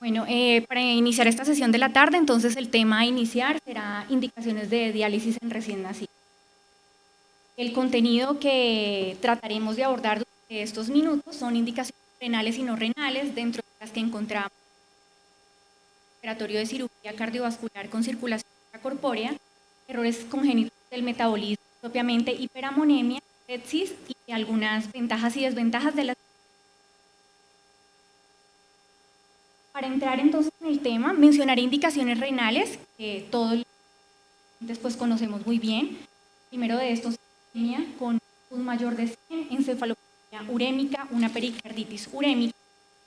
Bueno, para iniciar esta sesión de la tarde, entonces el tema a iniciar será indicaciones de diálisis en recién nacidos. El contenido que trataremos de abordar durante estos minutos son indicaciones renales y no renales, dentro de las que encontramos operatorio de cirugía cardiovascular con circulación extracorpórea, errores congénitos del metabolismo, propiamente hiperamonemia, sepsis y algunas ventajas y desventajas de las. Para entrar entonces en el tema, mencionaré indicaciones renales, que todos después conocemos muy bien. Primero de estos, con un mayor de 100, encefalopatía urémica, una pericarditis urémica,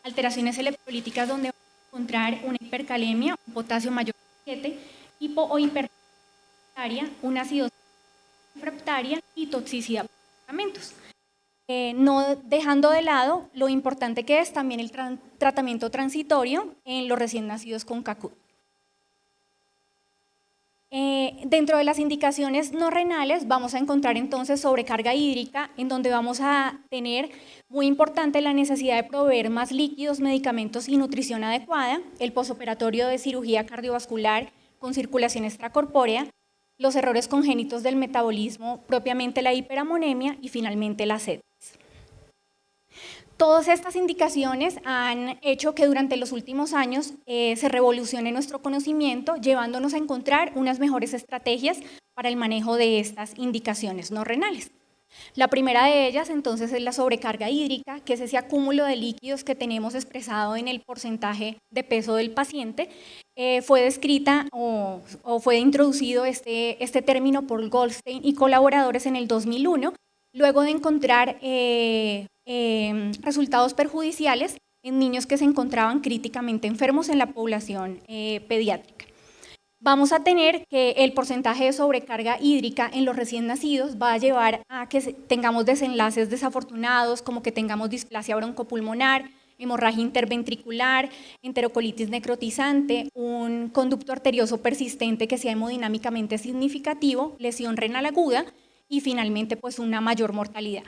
alteraciones electrolíticas donde vamos a encontrar una hipercalemia, un potasio mayor de 7, hipo o hipertaria, una acidosis refractaria y toxicidad por medicamentos. No dejando de lado lo importante que es también el tratamiento transitorio en los recién nacidos con CACUT. Dentro de las indicaciones no renales vamos a encontrar entonces sobrecarga hídrica, en donde vamos a tener muy importante la necesidad de proveer más líquidos, medicamentos y nutrición adecuada, el posoperatorio de cirugía cardiovascular con circulación extracorpórea, los errores congénitos del metabolismo, propiamente la hiperamonemia y finalmente la sepsis. Todas estas indicaciones han hecho que durante los últimos años se revolucione nuestro conocimiento, llevándonos a encontrar unas mejores estrategias para el manejo de estas indicaciones no renales. La primera de ellas entonces es la sobrecarga hídrica, que es ese acúmulo de líquidos que tenemos expresado en el porcentaje de peso del paciente. Fue descrita o fue introducido este término por Goldstein y colaboradores en el 2001, luego de encontrar resultados perjudiciales en niños que se encontraban críticamente enfermos en la población pediátrica. Vamos a tener que el porcentaje de sobrecarga hídrica en los recién nacidos va a llevar a que tengamos desenlaces desafortunados, como que tengamos displasia broncopulmonar, hemorragia interventricular, enterocolitis necrotizante, un conducto arterioso persistente que sea hemodinámicamente significativo, lesión renal aguda y finalmente pues una mayor mortalidad.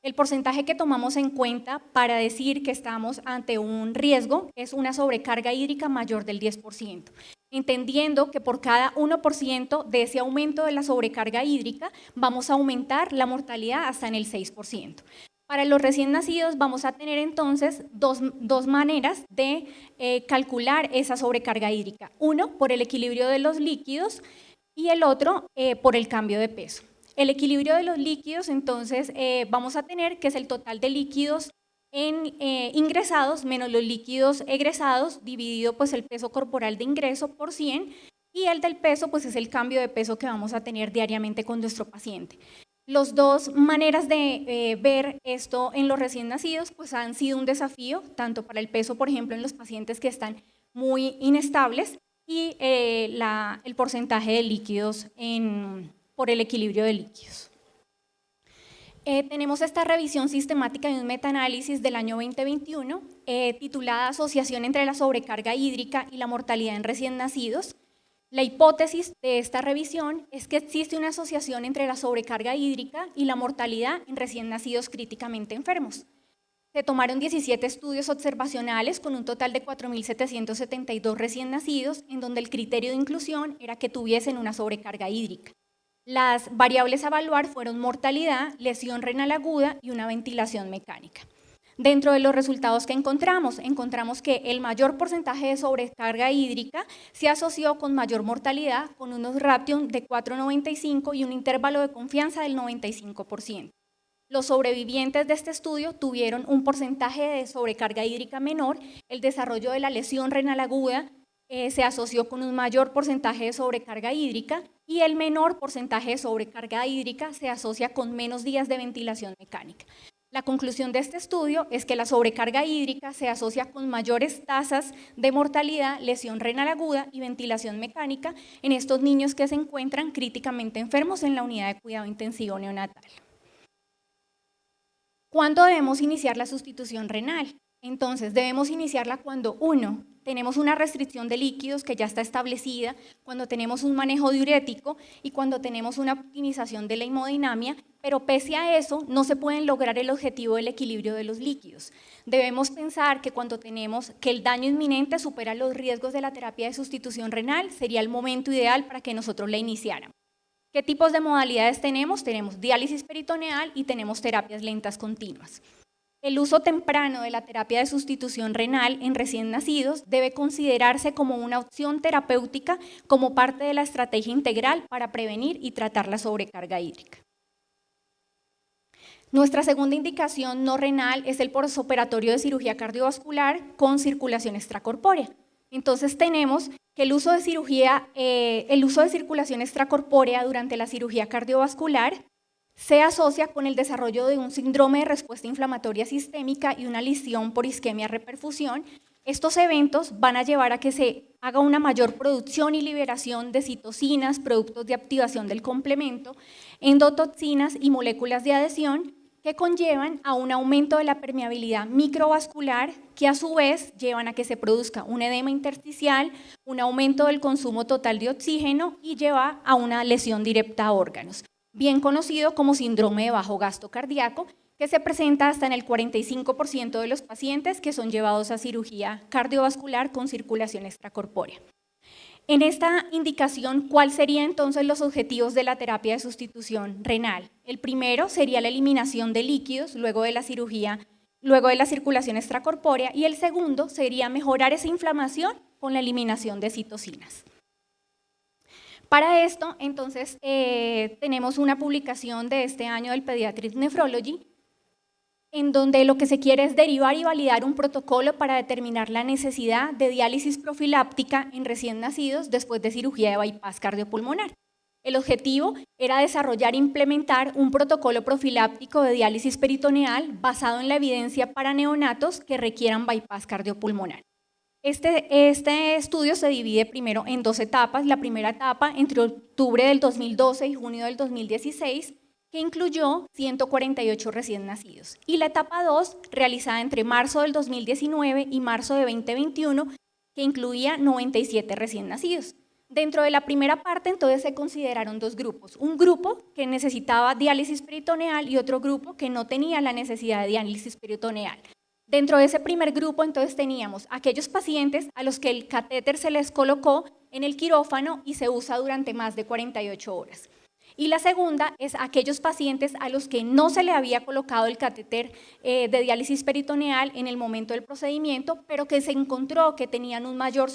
El porcentaje que tomamos en cuenta para decir que estamos ante un riesgo es una sobrecarga hídrica mayor del 10%, entendiendo que por cada 1% de ese aumento de la sobrecarga hídrica vamos a aumentar la mortalidad hasta en el 6%. Para los recién nacidos vamos a tener entonces dos maneras de calcular esa sobrecarga hídrica. Uno, por el equilibrio de los líquidos y el otro por el cambio de peso. El equilibrio de los líquidos, entonces, vamos a tener que es el total de líquidos ingresados menos los líquidos egresados, dividido pues el peso corporal de ingreso por 100, y el del peso pues es el cambio de peso que vamos a tener diariamente con nuestro paciente. Las dos maneras de ver esto en los recién nacidos pues han sido un desafío, tanto para el peso, por ejemplo, en los pacientes que están muy inestables, y el porcentaje de líquidos por el equilibrio de líquidos. Tenemos esta revisión sistemática de un metaanálisis del año 2021 titulada Asociación entre la sobrecarga hídrica y la mortalidad en recién nacidos. La hipótesis de esta revisión es que existe una asociación entre la sobrecarga hídrica y la mortalidad en recién nacidos críticamente enfermos. Se tomaron 17 estudios observacionales con un total de 4.772 recién nacidos, en donde el criterio de inclusión era que tuviesen una sobrecarga hídrica. Las variables a evaluar fueron mortalidad, lesión renal aguda y una ventilación mecánica. Dentro de los resultados que encontramos que el mayor porcentaje de sobrecarga hídrica se asoció con mayor mortalidad, con unos ratios de 4,95 y un intervalo de confianza del 95%. Los sobrevivientes de este estudio tuvieron un porcentaje de sobrecarga hídrica menor, el desarrollo de la lesión renal aguda se asoció con un mayor porcentaje de sobrecarga hídrica y el menor porcentaje de sobrecarga hídrica se asocia con menos días de ventilación mecánica. La conclusión de este estudio es que la sobrecarga hídrica se asocia con mayores tasas de mortalidad, lesión renal aguda y ventilación mecánica en estos niños que se encuentran críticamente enfermos en la unidad de cuidado intensivo neonatal. ¿Cuándo debemos iniciar la sustitución renal? Entonces, debemos iniciarla cuando, uno, tenemos una restricción de líquidos que ya está establecida, cuando tenemos un manejo diurético y cuando tenemos una optimización de la hemodinamia, pero pese a eso no se pueden lograr el objetivo del equilibrio de los líquidos. Debemos pensar que cuando tenemos que el daño inminente supera los riesgos de la terapia de sustitución renal, sería el momento ideal para que nosotros la iniciáramos. ¿Qué tipos de modalidades tenemos? Tenemos diálisis peritoneal y tenemos terapias lentas continuas. El uso temprano de la terapia de sustitución renal en recién nacidos debe considerarse como una opción terapéutica como parte de la estrategia integral para prevenir y tratar la sobrecarga hídrica. Nuestra segunda indicación no renal es el posoperatorio de cirugía cardiovascular con circulación extracorpórea. Entonces tenemos que el uso de circulación extracorpórea durante la cirugía cardiovascular se asocia con el desarrollo de un síndrome de respuesta inflamatoria sistémica y una lesión por isquemia-reperfusión. Estos eventos van a llevar a que se haga una mayor producción y liberación de citocinas, productos de activación del complemento, endotoxinas y moléculas de adhesión que conllevan a un aumento de la permeabilidad microvascular que a su vez llevan a que se produzca un edema intersticial, un aumento del consumo total de oxígeno y lleva a una lesión directa a órganos, bien conocido como síndrome de bajo gasto cardíaco, que se presenta hasta en el 45% de los pacientes que son llevados a cirugía cardiovascular con circulación extracorpórea. En esta indicación, ¿cuáles serían entonces los objetivos de la terapia de sustitución renal? El primero sería la eliminación de líquidos luego de la circulación extracorpórea y el segundo sería mejorar esa inflamación con la eliminación de citocinas. Para esto, entonces, tenemos una publicación de este año del Pediatric Nephrology, en donde lo que se quiere es derivar y validar un protocolo para determinar la necesidad de diálisis profiláctica en recién nacidos después de cirugía de bypass cardiopulmonar. El objetivo era desarrollar e implementar un protocolo profiláctico de diálisis peritoneal basado en la evidencia para neonatos que requieran bypass cardiopulmonar. Este estudio se divide primero en dos etapas. La primera etapa entre octubre del 2012 y junio del 2016, que incluyó 148 recién nacidos. Y la etapa 2, realizada entre marzo del 2019 y marzo de 2021, que incluía 97 recién nacidos. Dentro de la primera parte, entonces, se consideraron dos grupos. Un grupo que necesitaba diálisis peritoneal y otro grupo que no tenía la necesidad de diálisis peritoneal. Dentro de ese primer grupo, entonces, teníamos aquellos pacientes a los que el catéter se les colocó en el quirófano y se usa durante más de 48 horas. Y la segunda es aquellos pacientes a los que no se le había colocado el catéter de diálisis peritoneal en el momento del procedimiento, pero que se encontró que tenían un mayor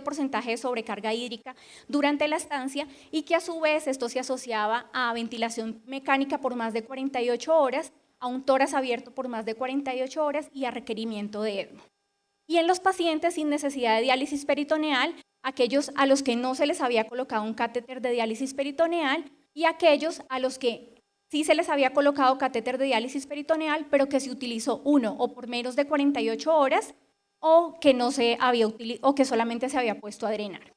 porcentaje de sobrecarga hídrica durante la estancia y que a su vez esto se asociaba a ventilación mecánica por más de 48 horas, a un tórax abierto por más de 48 horas y a requerimiento de ECMO. Y en los pacientes sin necesidad de diálisis peritoneal, aquellos a los que no se les había colocado un catéter de diálisis peritoneal y aquellos a los que sí se les había colocado catéter de diálisis peritoneal, pero que se utilizó uno o por menos de 48 horas o que, o que solamente se había puesto a drenar.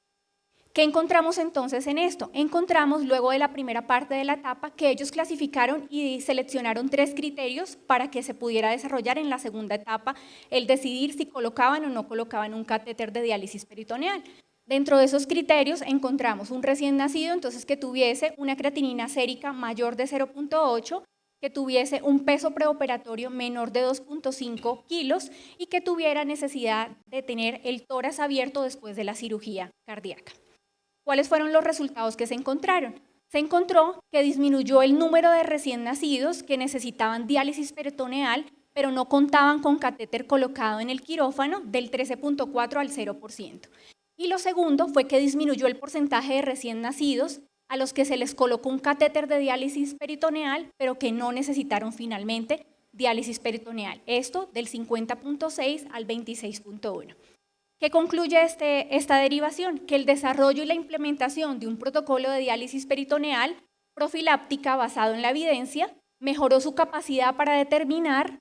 ¿Qué encontramos entonces en esto? Encontramos luego de la primera parte de la etapa que ellos clasificaron y seleccionaron 3 criterios para que se pudiera desarrollar en la segunda etapa el decidir si colocaban o no colocaban un catéter de diálisis peritoneal. Dentro de esos criterios encontramos un recién nacido, entonces que tuviese una creatinina sérica mayor de 0.8, que tuviese un peso preoperatorio menor de 2.5 kilos y que tuviera necesidad de tener el tórax abierto después de la cirugía cardíaca. ¿Cuáles fueron los resultados que se encontraron? Se encontró que disminuyó el número de recién nacidos que necesitaban diálisis peritoneal, pero no contaban con catéter colocado en el quirófano del 13.4 al 0%. Y lo segundo fue que disminuyó el porcentaje de recién nacidos a los que se les colocó un catéter de diálisis peritoneal, pero que no necesitaron finalmente diálisis peritoneal. Esto del 50.6 al 26.1. ¿Qué concluye esta derivación? Que el desarrollo y la implementación de un protocolo de diálisis peritoneal profiláctica basado en la evidencia mejoró su capacidad para determinar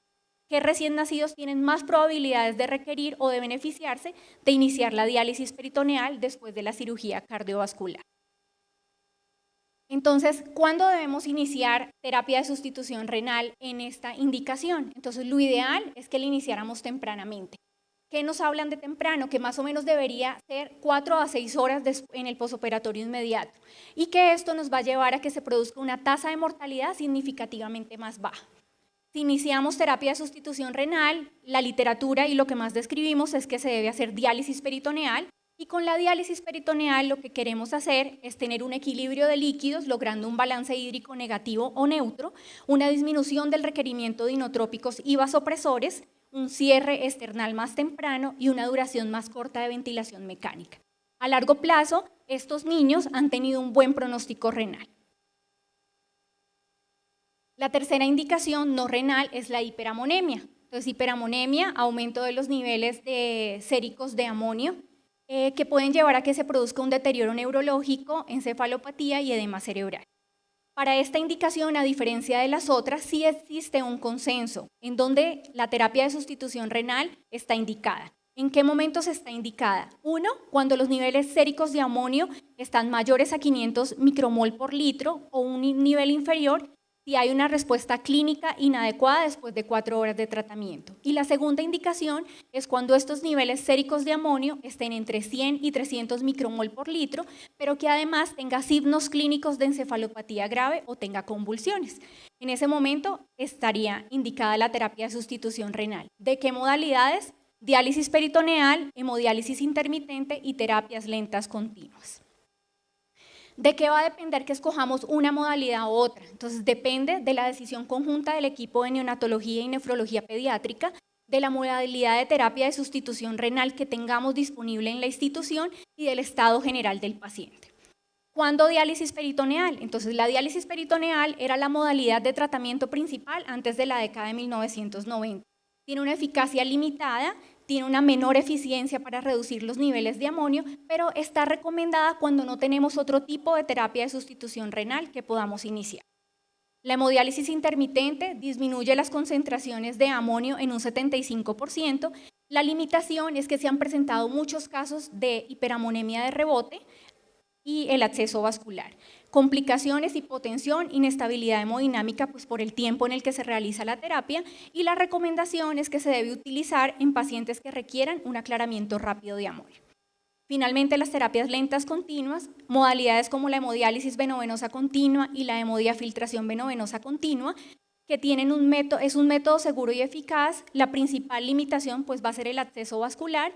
qué recién nacidos tienen más probabilidades de requerir o de beneficiarse de iniciar la diálisis peritoneal después de la cirugía cardiovascular. Entonces, ¿cuándo debemos iniciar terapia de sustitución renal en esta indicación? Entonces, lo ideal es que la iniciáramos tempranamente. ¿Qué nos hablan de temprano? Que más o menos debería ser 4 a 6 horas en el posoperatorio inmediato y que esto nos va a llevar a que se produzca una tasa de mortalidad significativamente más baja. Si iniciamos terapia de sustitución renal, la literatura y lo que más describimos es que se debe hacer diálisis peritoneal y con la diálisis peritoneal lo que queremos hacer es tener un equilibrio de líquidos logrando un balance hídrico negativo o neutro, una disminución del requerimiento de inotrópicos y vasopresores, un cierre external más temprano y una duración más corta de ventilación mecánica. A largo plazo, estos niños han tenido un buen pronóstico renal. La tercera indicación no renal es la hiperamonemia. Entonces, hiperamonemia, aumento de los niveles séricos de amonio, que pueden llevar a que se produzca un deterioro neurológico, encefalopatía y edema cerebral. Para esta indicación, a diferencia de las otras, sí existe un consenso en donde la terapia de sustitución renal está indicada. ¿En qué momentos está indicada? 1, cuando los niveles séricos de amonio están mayores a 500 micromol por litro o un nivel inferior, si hay una respuesta clínica inadecuada después de 4 horas de tratamiento. Y la segunda indicación es cuando estos niveles séricos de amonio estén entre 100 y 300 micromol por litro, pero que además tenga signos clínicos de encefalopatía grave o tenga convulsiones. En ese momento estaría indicada la terapia de sustitución renal. ¿De qué modalidades? Diálisis peritoneal, hemodiálisis intermitente y terapias lentas continuas. ¿De qué va a depender que escojamos una modalidad u otra? Entonces depende de la decisión conjunta del equipo de neonatología y nefrología pediátrica, de la modalidad de terapia de sustitución renal que tengamos disponible en la institución y del estado general del paciente. ¿Cuándo diálisis peritoneal? Entonces la diálisis peritoneal era la modalidad de tratamiento principal antes de la década de 1990. Tiene una eficacia limitada, tiene una menor eficiencia para reducir los niveles de amonio, pero está recomendada cuando no tenemos otro tipo de terapia de sustitución renal que podamos iniciar. La hemodiálisis intermitente disminuye las concentraciones de amonio en un 75%. La limitación es que se han presentado muchos casos de hiperamonemia de rebote y el acceso vascular. Complicaciones, hipotensión, inestabilidad hemodinámica pues por el tiempo en el que se realiza la terapia y la recomendación es que se debe utilizar en pacientes que requieran un aclaramiento rápido de amonio. Finalmente, las terapias lentas continuas, modalidades como la hemodiálisis venovenosa continua y la hemodiafiltración venovenosa continua, que tienen es un método seguro y eficaz. La principal limitación pues va a ser el acceso vascular.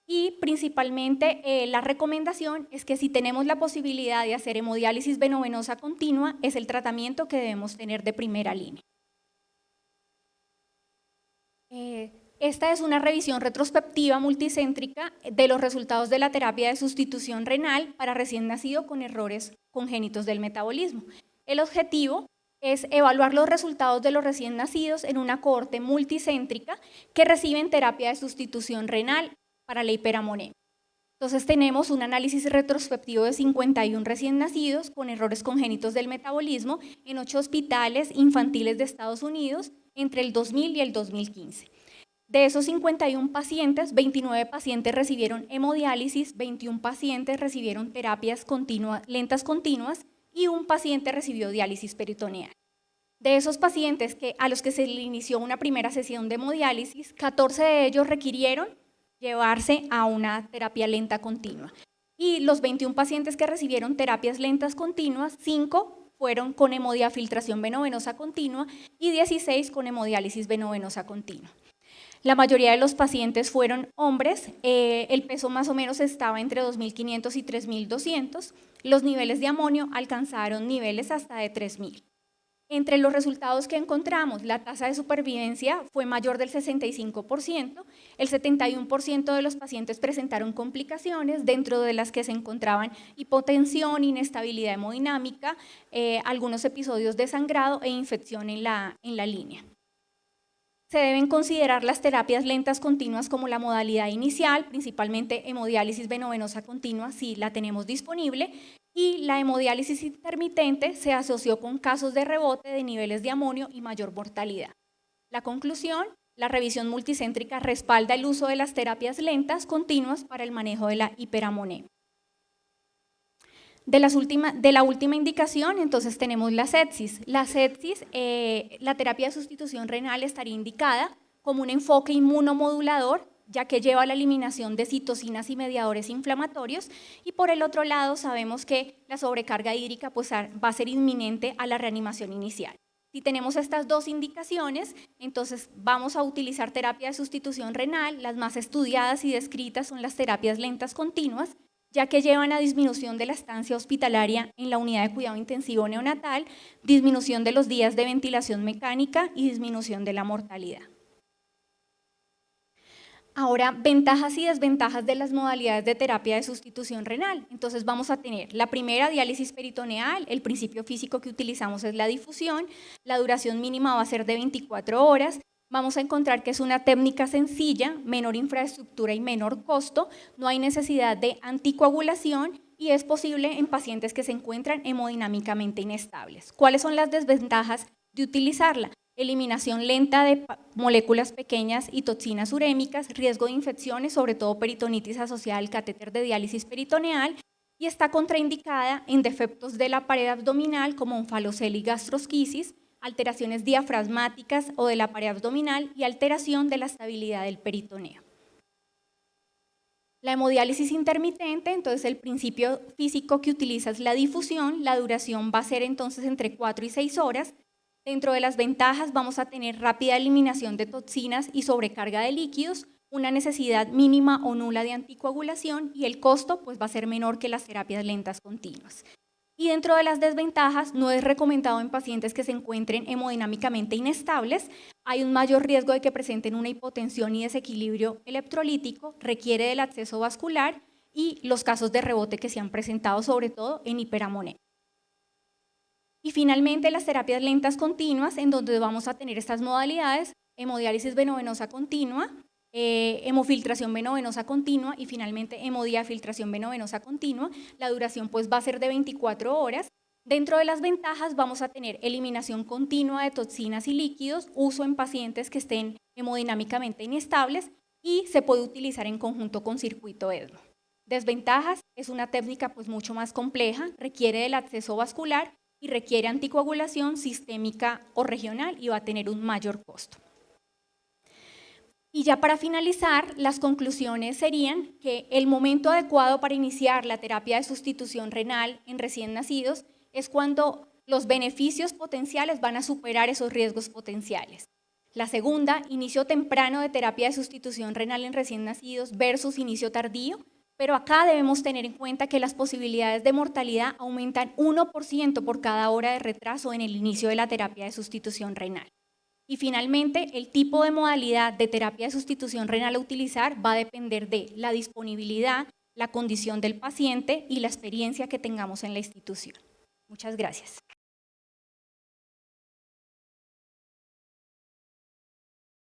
Y principalmente la recomendación es que si tenemos la posibilidad de hacer hemodiálisis venovenosa continua, es el tratamiento que debemos tener de primera línea. Esta es una revisión retrospectiva multicéntrica de los resultados de la terapia de sustitución renal para recién nacido con errores congénitos del metabolismo. El objetivo es evaluar los resultados de los recién nacidos en una cohorte multicéntrica que reciben terapia de sustitución renal para la hiperamonemia. Entonces tenemos un análisis retrospectivo de 51 recién nacidos con errores congénitos del metabolismo en 8 hospitales infantiles de Estados Unidos entre el 2000 y el 2015. De esos 51 pacientes, 29 pacientes recibieron hemodiálisis, 21 pacientes recibieron terapias lentas continuas y un paciente recibió diálisis peritoneal. De esos pacientes a los que se le inició una primera sesión de hemodiálisis, 14 de ellos requirieron llevarse a una terapia lenta continua. Y los 21 pacientes que recibieron terapias lentas continuas, 5 fueron con hemodiafiltración venovenosa continua y 16 con hemodiálisis venovenosa continua. La mayoría de los pacientes fueron hombres, el peso más o menos estaba entre 2.500 y 3.200, los niveles de amonio alcanzaron niveles hasta de 3.000. Entre los resultados que encontramos, la tasa de supervivencia fue mayor del 65%, el 71% de los pacientes presentaron complicaciones, dentro de las que se encontraban hipotensión, inestabilidad hemodinámica, algunos episodios de sangrado e infección en la línea. Se deben considerar las terapias lentas continuas como la modalidad inicial, principalmente hemodiálisis venovenosa continua si la tenemos disponible, y la hemodiálisis intermitente se asoció con casos de rebote de niveles de amonio y mayor mortalidad. La conclusión, la revisión multicéntrica respalda el uso de las terapias lentas continuas para el manejo de la hiperamonemia. De la última indicación, entonces tenemos la sepsis. La sepsis, la terapia de sustitución renal estaría indicada como un enfoque inmunomodulador, ya que lleva a la eliminación de citocinas y mediadores inflamatorios, y por el otro lado sabemos que la sobrecarga hídrica pues, va a ser inminente a la reanimación inicial. Si tenemos estas dos indicaciones, entonces vamos a utilizar terapia de sustitución renal. Las más estudiadas y descritas son las terapias lentas continuas, ya que llevan a disminución de la estancia hospitalaria en la unidad de cuidado intensivo neonatal, disminución de los días de ventilación mecánica y disminución de la mortalidad. Ahora, ventajas y desventajas de las modalidades de terapia de sustitución renal. Entonces vamos a tener la primera, diálisis peritoneal. El principio físico que utilizamos es la difusión. La duración mínima va a ser de 24 horas. Vamos a encontrar que es una técnica sencilla, menor infraestructura y menor costo. No hay necesidad de anticoagulación y es posible en pacientes que se encuentran hemodinámicamente inestables. ¿Cuáles son las desventajas de utilizarla? Eliminación lenta de moléculas pequeñas y toxinas urémicas, riesgo de infecciones, sobre todo peritonitis asociada al catéter de diálisis peritoneal, y está contraindicada en defectos de la pared abdominal como onfalocele y gastrosquisis, alteraciones diafragmáticas o de la pared abdominal y alteración de la estabilidad del peritoneo. La hemodiálisis intermitente, entonces el principio físico que utiliza es la difusión, la duración va a ser entonces entre 4 y 6 horas. Dentro de las ventajas vamos a tener rápida eliminación de toxinas y sobrecarga de líquidos, una necesidad mínima o nula de anticoagulación y el costo pues, va a ser menor que las terapias lentas continuas. Y dentro de las desventajas, no es recomendado en pacientes que se encuentren hemodinámicamente inestables, hay un mayor riesgo de que presenten una hipotensión y desequilibrio electrolítico, requiere del acceso vascular y los casos de rebote que se han presentado sobre todo en hiperamonemia. Y finalmente las terapias lentas continuas, en donde vamos a tener estas modalidades, hemodiálisis venovenosa continua, hemofiltración venovenosa continua y finalmente hemodiafiltración venovenosa continua. La duración pues va a ser de 24 horas. Dentro de las ventajas vamos a tener eliminación continua de toxinas y líquidos, uso en pacientes que estén hemodinámicamente inestables y se puede utilizar en conjunto con circuito ESMO. Desventajas, es una técnica pues mucho más compleja, requiere del acceso vascular y requiere anticoagulación sistémica o regional y va a tener un mayor costo. Y ya para finalizar, las conclusiones serían que el momento adecuado para iniciar la terapia de sustitución renal en recién nacidos es cuando los beneficios potenciales van a superar esos riesgos potenciales. La segunda, inicio temprano de terapia de sustitución renal en recién nacidos versus inicio tardío. Pero acá debemos tener en cuenta que las posibilidades de mortalidad aumentan 1% por cada hora de retraso en el inicio de la terapia de sustitución renal. Y finalmente, el tipo de modalidad de terapia de sustitución renal a utilizar va a depender de la disponibilidad, la condición del paciente y la experiencia que tengamos en la institución. Muchas gracias.